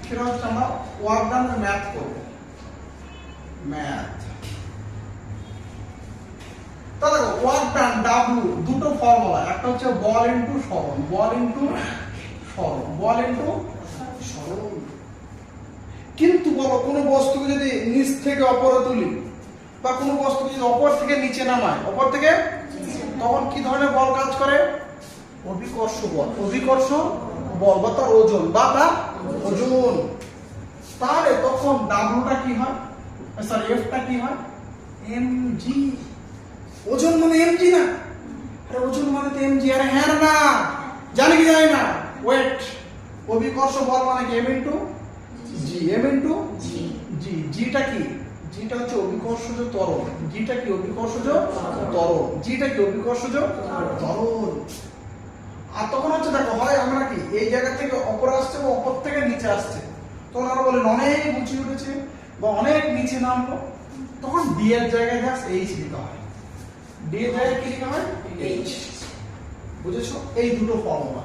সেটা হচ্ছে আমরা ওয়ার্ক ডান ম্যাথ করব, ম্যাথ। তাহলে ওয়ার্ক ডান ডাব্লিউ দুটো ফর্মুলা, একটা হচ্ছে বল ইনটু সরণ, বল ইনটু সরণ, বল ইনটু সরণ। কিন্তু বলো কোনো বস্তুকে যদি নিচ থেকে উপরে তুলি বা কোনো বস্তুকে যদি উপর থেকে নিচে নামায়, উপর থেকে, তখন কি ধরনের বল কাজ করে? অভিকর্ষ বল, অভিকর্ষ বল বা তার ওজন বা তার ওজন। তাহলে তখন ডাব্লিউটা কি হয়, সরি এফটা কি হয়? mg। ওজন মানে mg না? আরে ওজন মানে তো mg। আরে হ্যাঁ না, জানি কি জানি না? ওয়েট। অভিকর্ষ বল মানে কি? m into g, m into g। gটা কি? gটা হচ্ছে অভিকর্ষজ ত্বরণ। gটা কি? অভিকর্ষজ ত্বরণ। gটা কি? অভিকর্ষজ ত্বরণ। আর তখন হচ্ছে দেখো, হয় আমরা কি এই জায়গা থেকে উপরে আসছে বা উপর থেকে নিচে আসছে, তখন আমরা বলেন অনেক উঁচু উঠেছে বা অনেক নিচে নামলো, তখন ডি এর জায়গায় জাস্ট এইচ লিখা হয়। ডি এর জায়গায় কি লিখা হয়? এইচ। বুঝেছো? এই দুটো ফর্মুলা।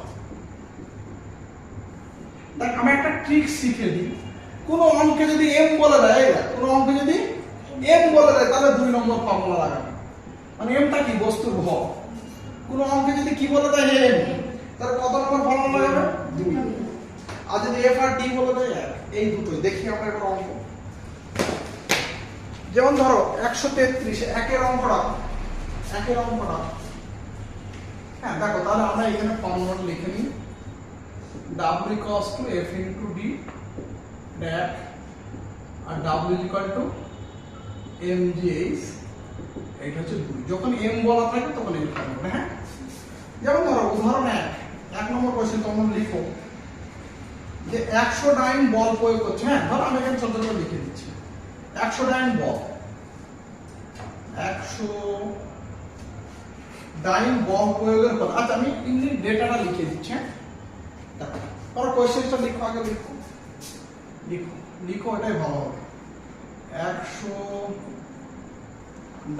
দেখ আমি একটা ট্রিক শিখে দিই। কোন অঙ্কে যদি এম বলে দেয়, কোন অঙ্কে যদি এম বলে দেয়, তাহলে 2 নম্বর ফর্মুলা লাগাবে। মানে এমটা কি? বস্তুর ভর। কোন অঙ্কে যদি কি বলে দেয় এম, তাহলে কত নম্বর ফর্মুলা লাগাবে? 2। আর যদি এফ আর ডি বলে দেয় 1। এই দুটোই দেখি আমরা এবার অঙ্ক। যেমন ধরো 133 একের অঙ্কটা, হ্যাঁ দেখো, তাহলে আমরা এখানে ফর্মুলা লিখে নিই। W equals to F into D dash R W equal to mgh। এটা হচ্ছে 2। যখন m বলা থাকে তখন এই ফর্মুলা। হ্যাঁ, যেমন ধরো উদাহরণ 1 নম্বর কোশ্চেন তোমরা লিখো যে 100 ডাইন বল প্রয়োগ করছে। হ্যাঁ ধরো আমি এখানে ছোট করে লিখে দিচ্ছি 100 ডাইন বল, 100 ডাইন বল প্রয়োগের কথা। আচ্ছা আমি ইংলিশ ডেটাটা লিখে দিচ্ছি। হ্যাঁ দেখো, তোমরা কোশ্চেনটা লিখো, আগে লিখো এটাই ভালো হবে। 100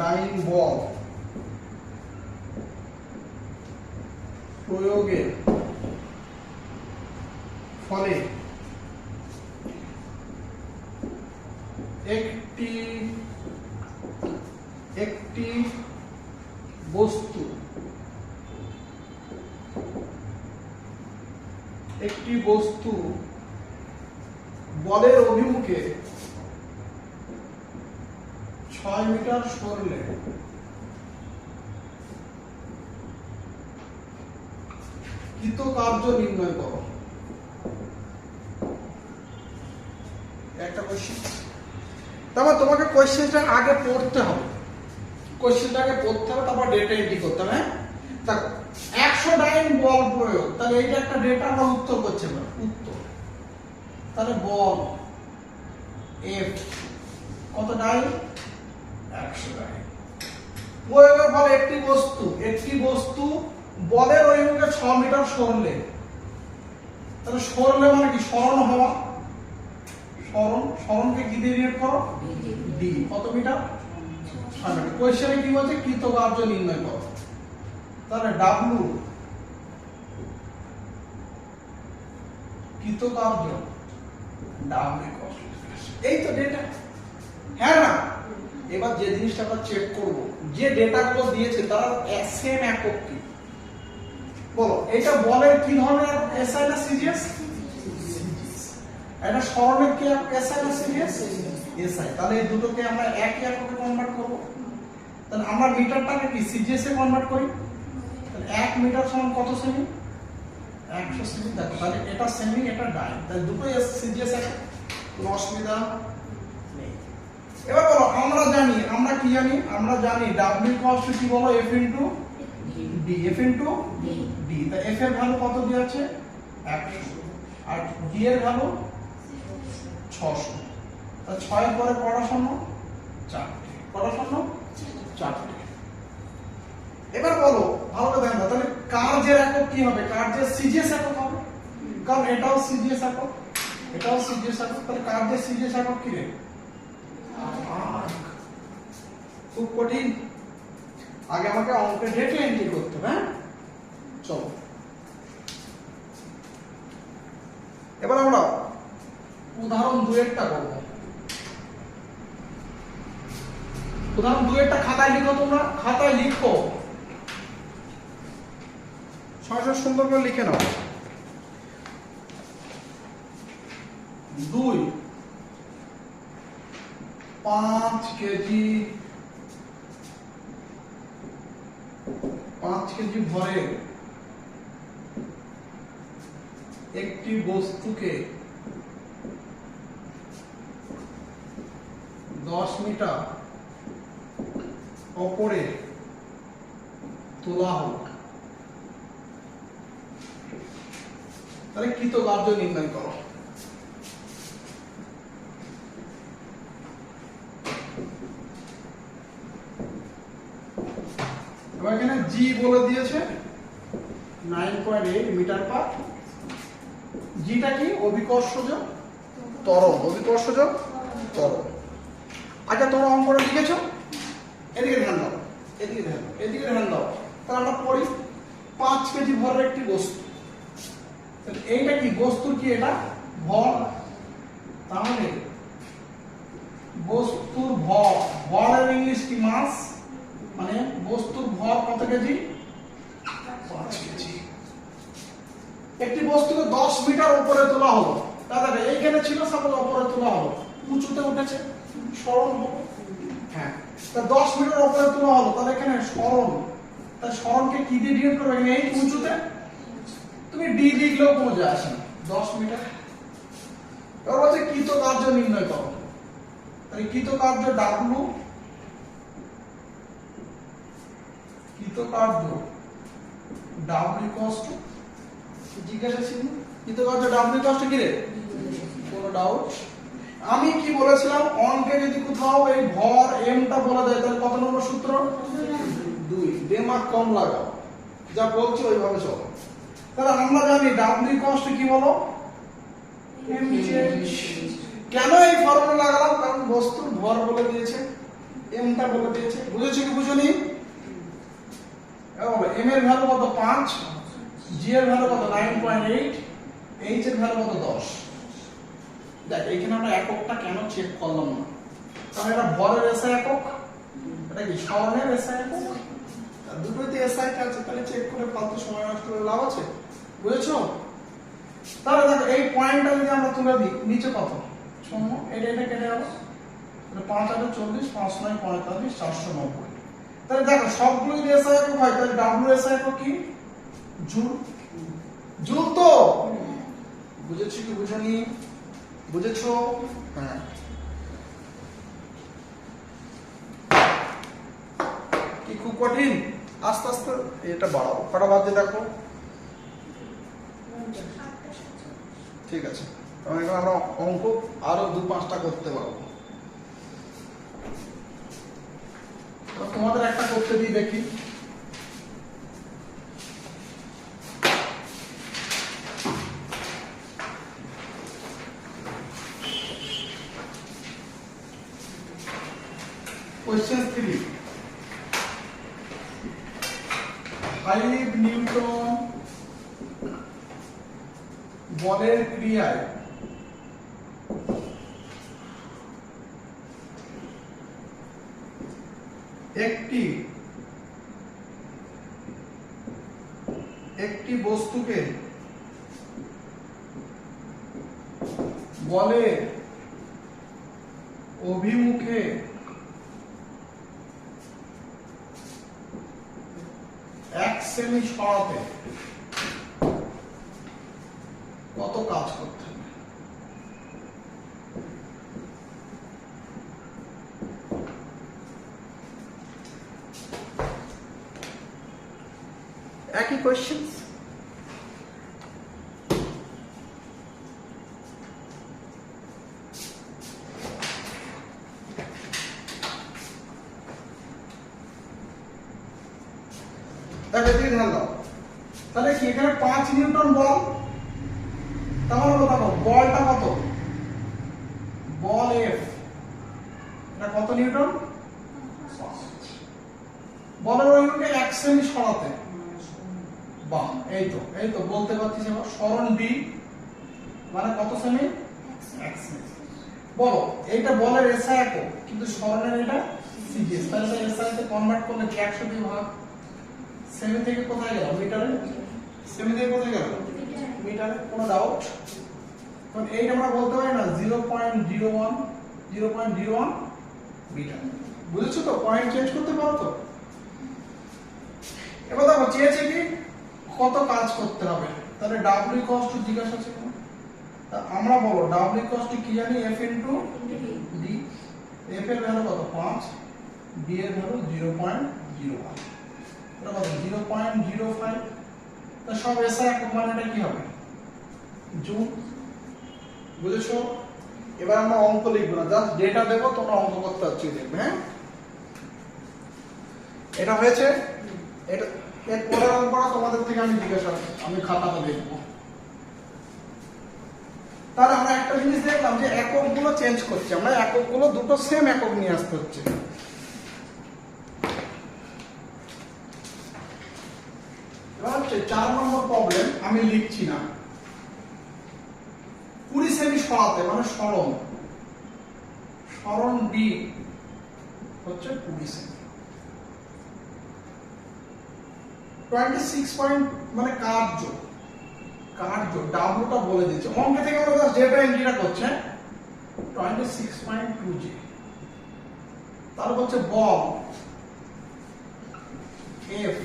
ডাইন বল প্রয়োগের ফলে একটি বস্তু বলের অভিমুখে 6 মিটার সরলে কৃতকার্য নির্ণয় করো। একটা কোশ্চেন। তারপর তোমাকে কোশ্চেনটা আগে পড়তে হবে, তারপর ডেটা এন্ট্রি করতে হবে। দেখো 100 ডাইন বল প্রয়োগ, তাহলে এইটা একটা ডেটা আমরা উত্তর করছি না, উত্তর। তাহলে বল এফ কত ডাইন? 100 ডাইন। প্রয়োগের ফলে একটি বস্তু বলের অভিমুখে 6 মিটার সরলে, তাহলে সরলে মানে কি? সরণ হওয়া। সরণকে কি দিয়ে রিলেট করো? ডি। কত মিটার? 6 মিটার। কোশ্চেনে কি বলছে? কৃতকার্য নির্ণয় করো। তাহলে ডাব্লিউ কৃতকার্য, ডাব্লিউ কষ্ট। এই তো ডেটা। হ্যাঁ না? এবার যে জিনিসটা আমরা চেক করব, যে ডেটাগুলো দিয়েছে তার সেম একক কি? বলো এটা বলের কি ধরনের এসআই না সিজিএস? এটা সরণের কি এসআই না সিজিএস? এসআই। তাহলে এই দুটোকে আমরা একই এককে কনভার্ট করব। তাহলে আমরা মিটারটাকে কি সিজিএস এ কনভার্ট করি। তাহলে 1 মিটার সমান কত সেমি? 100 সেমি। দেখো তাহলে এটা সেমি, এটা ডাইন, তাহলে দুটোই সিজিএস একক, কোনো অসুবিধা নেই। এবার বলো আমরা জানি W ইকুয়ালস টু কি বলো? F into D, F into D। তা F এর ভ্যালু কত দেওয়া আছে? 100 আর D এর ভ্যালু 600। তা 6 এর পরে কটা শূন্য? 4টে। কটা শূন্য? 4টে। এবার বলো ভালো করে দেখো, তাহলে কার্যের একক কি হবে? কার্যের সিজিএস একক হবে, কারণ এটাও সিজিএস একক, তাহলে কার্যের সিজিএস একক কি রে? খুব কঠিন। আগে আমাকে অঙ্কের ডেটা এন্ট্রি করতে হবে। হ্যাঁ চলো এবার আমরা উদাহরণ 2 করব। উদাহরণ 2 খাতায় লিখো, তোমরা খাতায় লিখো, সরাসরি সুন্দর করে লিখে নাও। 2 5 কেজি 5 কেজি ভরের একটি বস্তুকে 10 মিটার উপরে তোলা হলো, তাহলে কৃতকার্য নির্ণয় করো। এখানে জি বলে দিয়েছে 9.8 মিটার পার। জিটা কি? অভিকর্ষজ ত্বরণ, অভিকর্ষজ ত্বরণ। আচ্ছা তোমরা অঙ্কটা লিখেছো, এদিকে ধ্যান দাও, এদিকে ধ্যান দাও, এদিকে ধ্যান দাও। তাহলে আমরা পড়ি 5 কেজি ভরের একটি বস্তু, তাহলে এইটা কি বস্তুর কি এটা ভর, তাহলে বস্তুর ভর, ভরের ইংলিশ কি মাস, মানে বস্তুর ভর কত কেজি? 5 কেজি। একটি বস্তুকে 10 মিটার উপরে তোলা হলো, তাহলে এইখানে ছিল সাপোজ উপরে তোলা হলো, উঁচুতে উঠেছে, সরণ হবে। হ্যাঁ, তা 10 মিটার উপরে তোলা হলো, তাহলে এখানে সরণ, তাই সরণকে কি দিয়ে ডিনোট করবে? এই উঁচুতে তুমি ডি লিখলেও কোনো যায় আসে না, 10 মিটার। এবার হচ্ছে কৃতকার্য নির্ণয় করো, তাহলে কৃতকার্য ডাব্লু, কৃতকার্য ডাব্লু ইকুয়ালস টু, জিজ্ঞাসা ছিল কৃতকার্য ডাব্লু ইকুয়ালস টু কি রে? কোনো ডাউট? আমি কি বলেছিলাম, অঙ্কে যদি কোথাও এই ভর এমটা বলা যায় তাহলে কত নম্বর সূত্র? 2। দিমাগ কম লাগাও, যা বলছি ওইভাবে চলো। তাহলে আমরা জানি ডাব্লু ইকুয়ালস টু কি বলো? mgh। কেন এই ফর্মুলা লাগালাম? কারণ বস্তুর ভর বলে দিয়েছে, এমটা বলে দিয়েছে। বুঝেছো কি বুঝোনি? এম এর ভ্যালু কত? 5, জি এর ভ্যালু কত? 9.8, এইচ এর ভ্যালু কত? 10। দেখ এখানে আমরা এককটা কেন চেক করলাম না, কারণ এটা ভরের এসআই একক, এটা কি সরণের এসআই একক, দুটোতে এসআই আছে, তাহলে চেক করে ফালতু সময় নষ্ট করে লাভ আছে? বুঝেছো? তাহলে দেখো এই পয়েন্টটা যদি আমরা তুলে দিই, নিচে কত? 0, এটা কেটে গেল, 5 8 40, 5 9 45, 490। তাহলে দেখো সবগুলো যদি এসআই একক হয়, তাহলে ডাব্লিউ এসআই একক কি? জুল। জুল তো বুঝেছি কি বুঝানি? বুঝেছো? হ্যাঁ। কি খুব কঠিন? আস্তে আস্তে এটা বাড়াবো, কটা বাজে দেখো। ঠিক আছে, তাহলে আমরা অঙ্ক আরো 2-5টা করতে পারবো। তোমাদের একটা করতে দিই দেখি। Question 3. 5 নিউটন বলের ক্রিয়ায় একটি বস্তুকে বলের অভিমুখে 1 সেমি সরাতে কত কাজ করতে হবে? একই কোয়েশ্চেন। তাহলে কি এখানে 5 নিউটন বল, তাহলে দেখো বলটা কত? বল এফ, এটা কত নিউটন? বলের ওইদিকে 1 সেমি সরাতে, বাহ এই তো বলতে পারছিস। এবার সরণ বি মানে কত সেমি? 1 সেমি। বলো এইটা বলের এসআই একক কিন্তু সরণের এটা সিজিএস, তাহলে এসআই তে কনভার্ট করলে কি 100 দিয়ে ভাগ, সেমি থেকে কোথায় গেল মিটারে, সেমি থেকে কোথায় গেল মিটারে, কোনো ডাউট? তখন এইটা আমরা বলতে পারি না 0.01 মিটার, বুঝেছো তো? পয়েন্ট চেঞ্জ করতে পারো তো? এবার দেখো চেয়েছে কি কত কাজ করতে হবে, তাহলে ডাব্লিউ কস্ট জিজ্ঞাসা আছে কেন? আমরা বলো ডাব্লিউ কস্ট কি জানি, এফ ইনটু ডি, এফ এর ভ্যালু কত 5, ডি এর ভ্যালু 0.01, এটা কত 0.05, তো সব এসআই একক মানে এটা কি হবে জুল, বুঝেছো? এবার আমরা অঙ্ক লিখব না, জাস্ট ডেটা দেব, তোমরা অঙ্ক করতে পারছি দেখবে। হ্যাঁ এটা হয়েছে, এটা এর পরের অঙ্কটা তোমাদের থেকে আমি জিজ্ঞাসা, আমি খাতাটা দেখব। তাহলে আমরা একটা জিনিস দেখলাম যে এককগুলো চেঞ্জ করছে, আমরা এককগুলো দুটো সেম একক নিয়ে আসতে হচ্ছে। এবার হচ্ছে 4 নম্বর প্রবলেম, আমি লিখছি না, 20 সেমি সরাতে মানে সরণ, সরণ ডি হচ্ছে 20 সেমি, 26 পয়েন্ট মানে কার্য, কার্য ডাব্লুটা বলে দিয়েছে অঙ্ক থেকে, আমরা জাস্ট ডেটা এন্ট্রিটা করছে 26.2 জি। তারপর হচ্ছে বল এফ,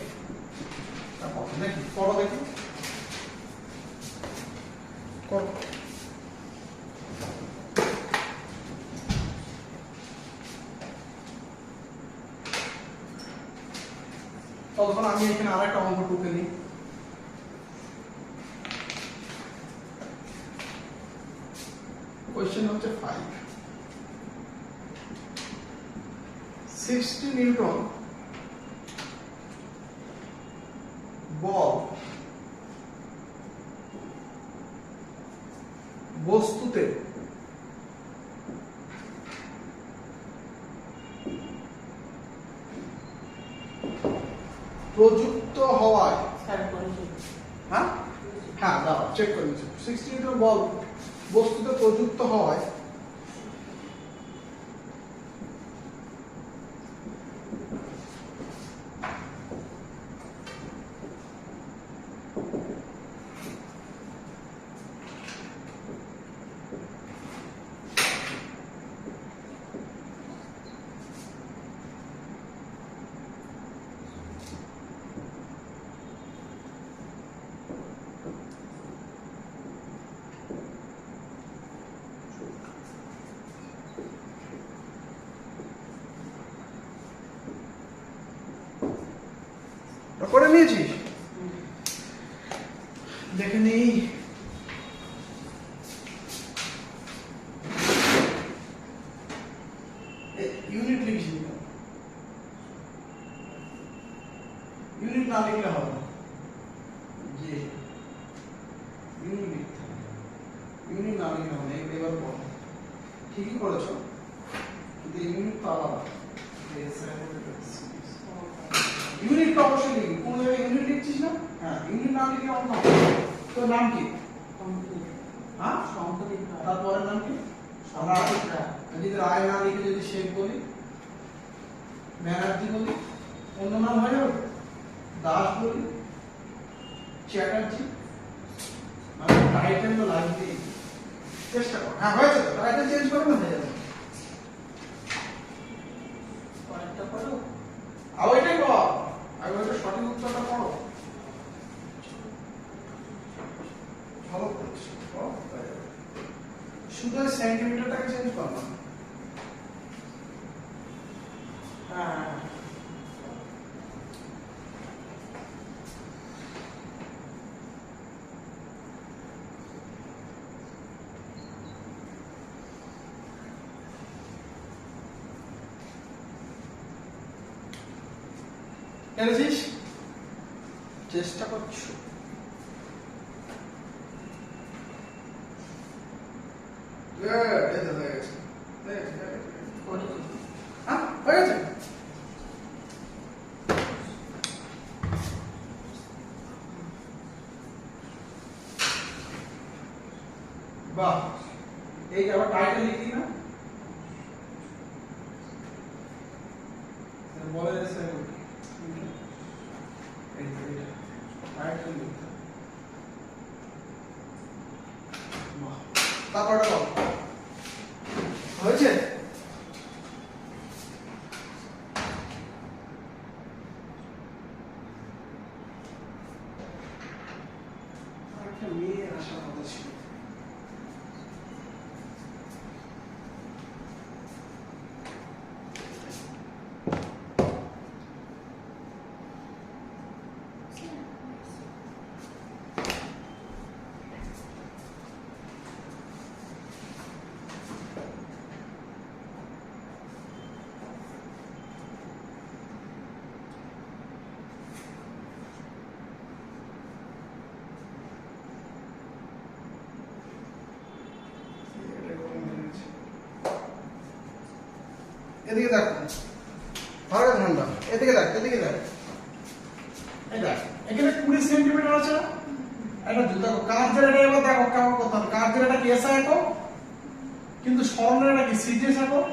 তারপর দেখি করো, দেখি করো। তখন আমি এখানে আরেকটা অঙ্ক টুকে নিই। কোশ্চেন হচ্ছে 5, 60 নিউটন বল বস্তুতে প্রযুক্ত হওয়ায়, হ্যাঁ হ্যাঁ দাঁড়াও চেক করে নিচ্ছি, 60 নিউটন বল বস্তুতে প্রযুক্ত হওয়ায় করে নিয়েছিস, দেখে নেই। ইউনিট লিখছি, ইউনিট না লিখলে হবে না, যে ইউনিট লিখতে হবে, ইউনিট না লিখলে হবে। এবার পড়ো, ঠিকই করেছো কিন্তু ইউনিট তো আলাদা, ইউনিট অবশ্যই লিখবি, কোন জায়গায় ইউনিট লিখছিস না, হ্যাঁ ইউনিট না লিখলে অঙ্ক হবে। তোর নাম কি? হ্যাঁ তারপরের নাম কি? যদি রায় না লিখে যদি শেখ বলি, ব্যানার্জি বলি, অন্য নাম হয়ে যাবে, দাস বলি, চ্যাটার্জি, মানে টাইটেল তো লাগবেই, চেষ্টা কর। হ্যাঁ হয়েছে তো, টাইটেল চেঞ্জ করে না হয়ে যাবে, কয়েকটা করো আর ওইটাই কর, আগে ওইটা সঠিক উত্তরটা করো, ভালো করছো, শুধু সেন্টিমিটারটাকে চেঞ্জ কর না। হ্যাঁ এনেছিস, চেষ্টা করছো, বাহ, এই আবার টাইটেল লিখি না। বলের এসআই তারপরে বল হয়েছে। মেয়ে আসার কথা ছিল। এদিকে দেখ, ভালো ঠান্ডা, এদিকে দেখ, এদিকে দেখ, এই দেখ এখানে 20 সেন্টিমিটার আছে না, এটা জুতা কার জায়গাটা এবার দেখো কেমন কথা, কার জায়গাটা কি এসআই একক কিন্তু সরণের এটা কি সিজিএস একক,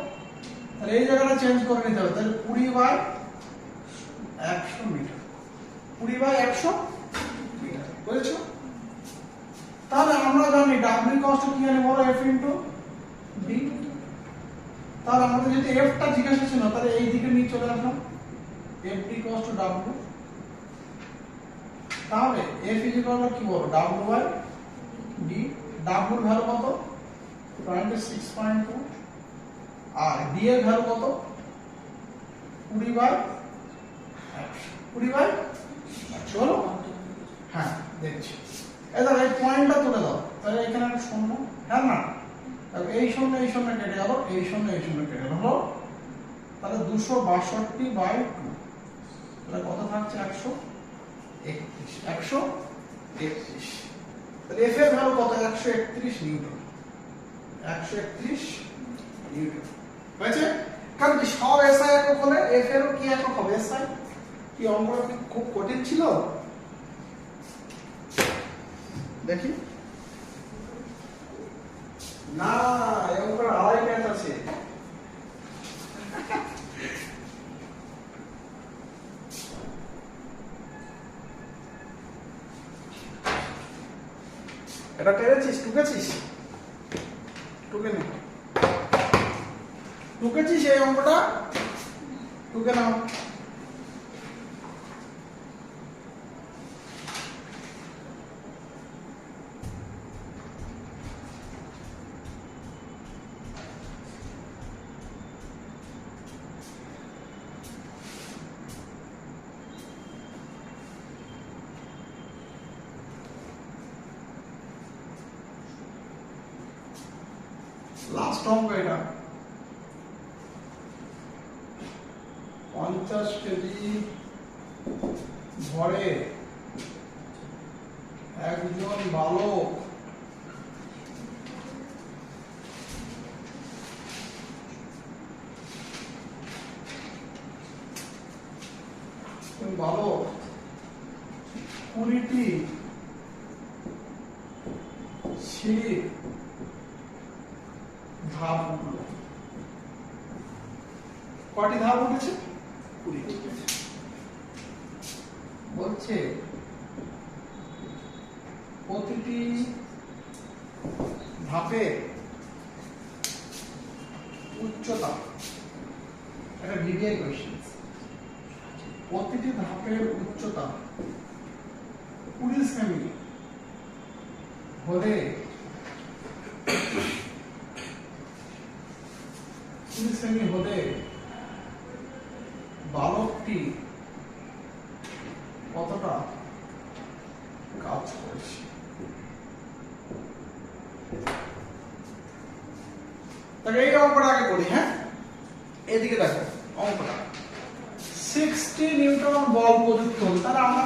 তাহলে এই জায়গাটা চেঞ্জ করে নিতে হবে, তাহলে 20/100 মিটার, 20/100 মিটার, বুঝেছো? তাহলে আমরা জানি ডাব্লিউ কষ্ট কি জানি বড় এফ ইনটু ডি, তাহলে আমাদের যদি এফ টা জিজ্ঞাসা ছিল তাহলে এই দিকে নিয়ে চলে আসলাম, F D cost to W, তাহলে এফ ইজ ইকুয়াল টু কি বলো ডাব্লিউ বাই ডি, ডাব্লিউ এর ভ্যালু কত 26.2 আর ডি এর ভ্যালু কত 20/100 হলো। হ্যাঁ দেখছি, এবার এই পয়েন্টটা তুলে দাও, তাহলে এখানে একটা শূন্য, হ্যাঁ না, তাহলে এই শূন্য কেটে গেল, এই শূন্য কেটে গেল, হলো তাহলে 262/2, তাহলে কত থাকছে 131, তাহলে এফ এর ভ্যালু কত 131 নিউটন, 131 নিউটন হয়েছে। কারণ কি সব এসআই একক হলে এফ এরও কি একক হবে এসআই, কি অঙ্কটা কি খুব কঠিন ছিল দেখি না, এই অঙ্কটা আড়াই ম্যাথ আছে, এটা টেরেছিস, টুকেছিস, টুকে নে, টুকেছিস এই অঙ্কটা, টুকে নাও। লাস্ট অঙ্ক এটা, 50 কেজি ভরে একজন বালক বালক 20টি সিঁড়ি ধাপ উঠলো, কটি ধাপ উঠেছে 20টি, বলছে প্রতিটি ধাপের উচ্চতা, এটা ভিভিআই কোশ্চেন, প্রতিটি ধাপের উচ্চতা 20 সেমি হলে 20 সেমি হলে বালকটি কতটা কাজ করেছে। তাহলে এই অঙ্কটা আগে করি, হ্যাঁ এদিকে দেখো অঙ্কটা 60 নিউটন বল প্রযুক্ত হল, তাহলে আমরা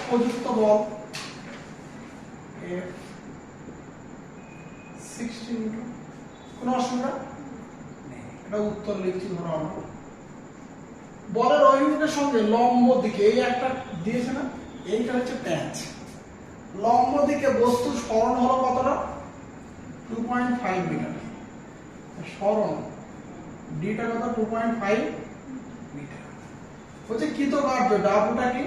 প্রযুক্ত বল F 60 নিউটন, কোনো অসুবিধা নেই, এটা উত্তর লিখছি। ধরো আমরা বলের ওই ইউনিটের সঙ্গে লম্ব দিকে এই একটা দিয়েছে না, এইটা হচ্ছে প্যাঁচ, লম্ব দিকে বস্তুর সরণ হলো কতটা 2.5 মিটার, সরণ ডিটা কত 2.5 মিটার, বলছে কৃতকার্য ডাব্লুটা কি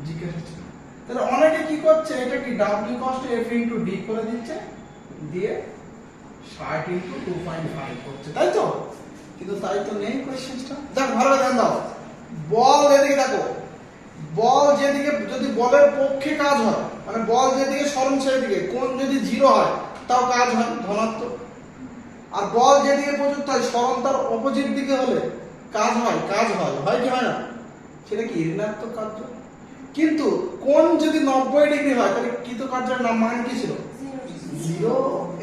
জিজ্ঞাসা ছিল। তাহলে অনেকে কি করছে, এটা কি W cost F into D করে দিচ্ছে, দিয়ে 60 ইনটু 2.5 করছে, তাই তো? কিন্তু তাই তো নেই কোশ্চেনটা। দেখ ভালো করে ধ্যান দাও, বল এদিকে দেখো, বল যেদিকে যদি বলের পক্ষে কাজ হয়, মানে বল যেদিকে সরণ সেদিকে, কোণ যদি 0 হয় তাও কাজ হয় ধনাত্মক। আর বল যেদিকে প্রযুক্ত হয় সরণ তার অপোজিট দিকে হলে কাজ হয় হয় কি হয় না? সেটা কি ঋণাত্মক কার্য। কিন্তু কোণ যদি 90 ডিগ্রি হয় তাহলে কৃতকার্যের নাম মান কি ছিল? 0।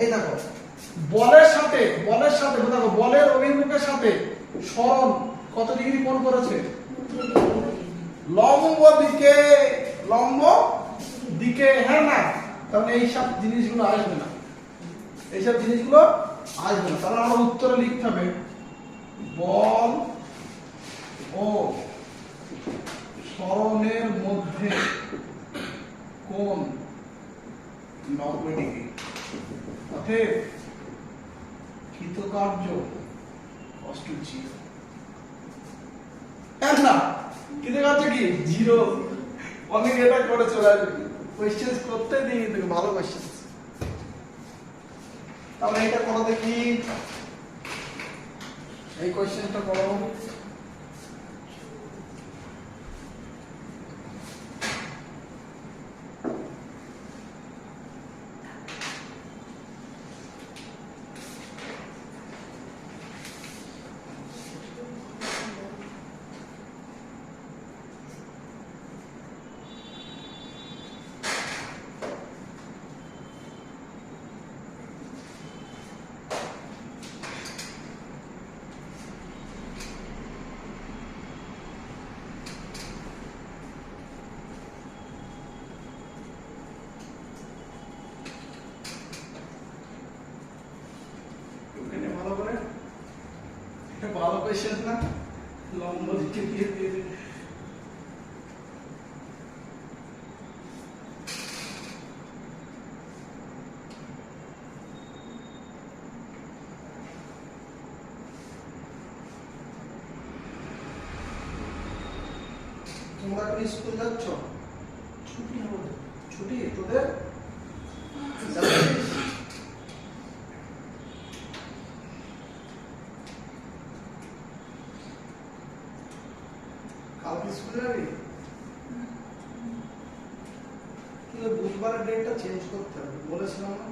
এই দেখো বলের সাথে দেখো বলের অভিমুখের সাথে সরণ কত ডিগ্রি কোণ করেছে? লম্ব দিকে, হ্যাঁ না? তাহলে এইসব জিনিসগুলো আসবে না, তাহলে আমরা উত্তরে লিখতে হবে বল ও সরণের মধ্যে কোণ 90 ডিগ্রি, অতএব কৃতকার্য cos to 0। না কৃতকার্য কি 0? অনেক এটা করে চলে আসবে, কোশ্চেন করতে দিই তুমি, ভালো কোশ্চেন। তাহলে এটা করো দেখি, এই কোশ্চেনটা করো। ভালো কোশ্চেন না, লম্ব দিকে দিয়ে তোমরা কি স্কুল যাচ্ছ? ছুটি হবে, ছুটি তোদের কালকে স্কুলে যাবি? কিন্তু বুধবারের ডেটটা চেঞ্জ করতে হবে বলেছিলাম না?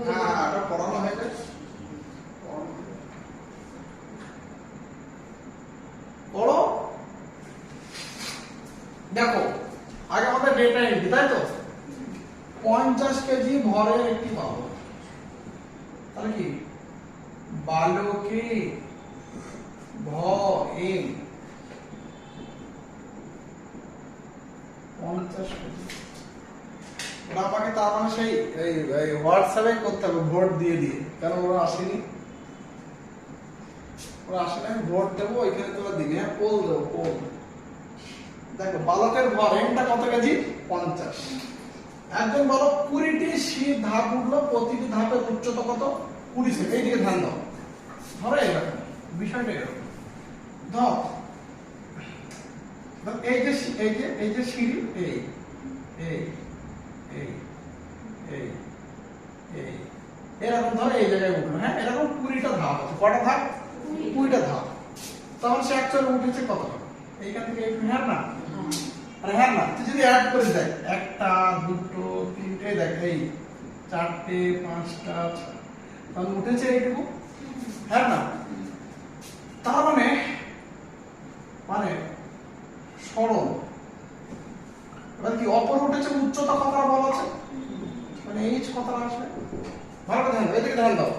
হ্যাঁ এটা পড়ানো হয়ে গেছে, পড়ো। দেখো আগে আমাদের ডেটা এন্ট্রি, তাই তো? 50 কেজি ভরের একটি বালক, তাহলে কি বালকে ভর 50 কেজি। ওরা আমাকে তার মানে সেই হোয়াটসঅ্যাপে করতে হবে ভোট দিয়ে, কারণ ওরা আসেনি, আমি ভোট দেবো, ওইখানে তোরা দিবি। হ্যাঁ পোল দেবো, পোল। দেখো বালকের ভর এনটা কত কেজি? 50। একজন বালক 20টি সিঁড়ির ধাপ উঠলো, প্রতিটি ধাপের উচ্চতা কত? 20 সেমি। এইদিকে ধ্যান দাও, ধরো এরকম বিষয়টা এরকম ধর, এই যে সিঁড়ি, এরকম ধরো এই জায়গায় উঠলো। হ্যাঁ এরকম 20টা ধাপ আছে, কটা ধাপ? 20টা ধাপ। তখন সে অ্যাকচুয়ালি উঠেছে কত? এইখান থেকে হ্যাঁ না, আরে হ্যাঁ না, তুই যদি অ্যাড করে দেখ, 1টা 2টো 3টে, দেখ এই 4টে 5টা, তাহলে উঠেছে এইটুকু, হ্যাঁ না? তার মানে সরল, এবার কি অপর উঠেছে, উচ্চতা কত বলা আছে, মানে এইচ কত আসবে। ভালো করে ধ্যান দাও, এদিকে ধ্যান দাও।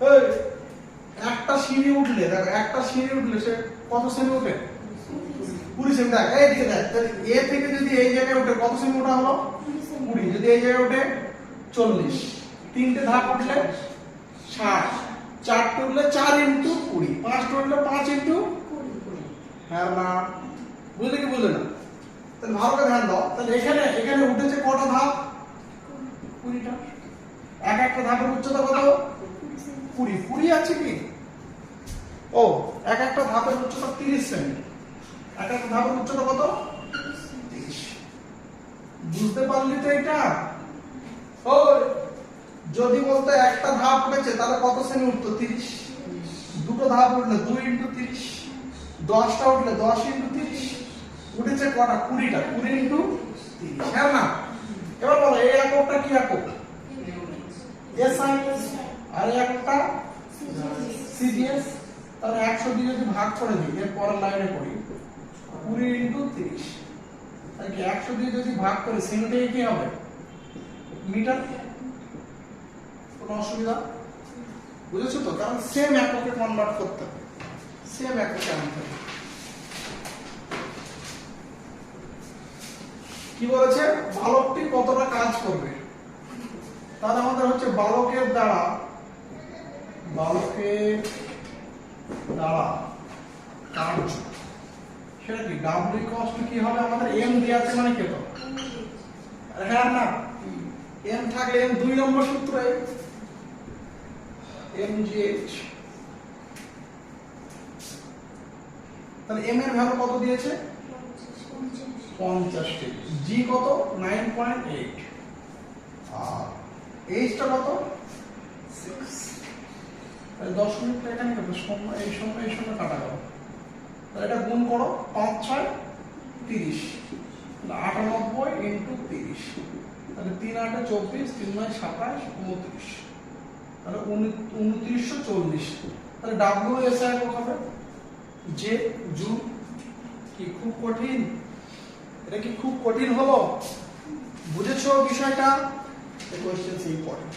এই একটা সিঁড়ি উঠলে, দেখো একটা সিঁড়ি উঠলে সে কত সেমি উঠে? 20 সেমি। দেখ এইদিকে দেখ, তাহলে এ থেকে যদি এই জায়গায় উঠে কত সেমি ওঠা হলো? 20। যদি এই জায়গায় উঠে 40, 3টে ধাপ উঠলে 60, 4টে উঠলে 4 ইনটু 20, 5টে উঠলে 5 ইনটু 20। হ্যাঁ না, বুঝলে কি বুঝলে না? তাহলে ভালো করে ধ্যান দাও, তাহলে এখানে উঠেছে কটা ধাপ? 20টা। একটা ধাপের উচ্চতা কত? 20 আছে কি? ও এক একটা ধাপের উচ্চতা 30 সেমি। এক একটা ধাপের উচ্চতা কত? 30। বুঝতে পারলি তো এটা? ওই যদি বলতো একটা ধাপ উঠেছে তাহলে কত সেমি উঠতো? 30। দুটো ধাপ উঠলে 2 ইন্টু 30। 10টা উঠলে 10 ইন্টু 30। উঠেছে কটা? 20টা। 20 ইন্টু 30। হ্যাঁ না? এবার বলো এই এককটা কি একক? এসআই। আর এই এককটা সিজিএস। তাহলে 100 দিয়ে যদি ভাগ করে দিই, এর পরের লাইনে করি 20 ইন্টু 30। তাহলে কি 100 দিয়ে যদি ভাগ করি সেমিতে কি হবে? মিটার। কোনো অসুবিধা? বুঝেছো তো? কারণ সেম এককে কনভার্ট করতে হবে, সেম এককে আনতে হবে। কি বলেছে? বালকটি কতটা কাজ করবে? তাহলে আমাদের হচ্ছে বালকের দ্বারা কার্য, সেটা কি? ডাব্লিউ ইকুয়ালস টু কি হবে? আমাদের এম দেয়া আছে মানে কত? হ্যাঁ না, এম থাকলে এম 2 নম্বর সূত্রে mgh। তাহলে এম এর ভ্যালু কত দিয়েছে? 50 টি। জি কত? 9.8। আর এইচ টা কত? 6। তাহলে 10 মিনিট এখানে কত সময়? এই সময় কাটা গেল। তাহলে এটা গুণ করো, 5 6 30। 98 ইন্টু 30। তাহলে 3 8 24, 3 9 27, 29। তাহলে 2940। তাহলে ডাব্লিউ এস আই কত হবে? যে জুল। কি খুব কঠিন? এটা কি খুব কঠিন হলো? বুঝেছো বিষয়টা? এই কোশ্চেন ইম্পর্টেন্ট।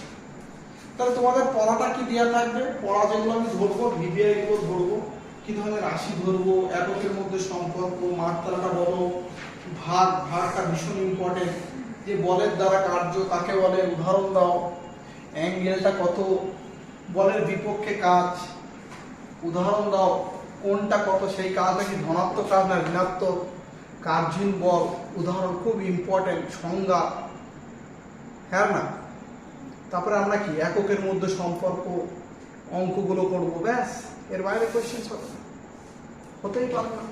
তাহলে তোমাদের পড়াটা কি দেয়া থাকবে? পড়া যেগুলো আমি ধরবো, ভিবিআই গুলো ধরবো, কি ধরনের রাশি ধরবো, এককের মধ্যে সম্পর্ক, মাত্রাটা বলো, ভাগটা ভীষণ ইম্পর্টেন্ট। যে বলের দ্বারা কার্য কাকে বলে উদাহরণ দাও, অ্যাঙ্গেলটা কত, বলের বিপক্ষে কাজ উদাহরণ দাও, কোনটা কত, সেই কাজটা কি ধনাত্মক কাজ না ঋণাত্মক, কার্যহীন বল উদাহরণ খুব ইম্পর্টেন্ট, সংজ্ঞা। হ্যাঁ না? তারপরে আমরা কি এককের মধ্যে সম্পর্ক অঙ্কগুলো করবো, ব্যাস। এর বাইরে কোশ্চেন হতেই পারে না।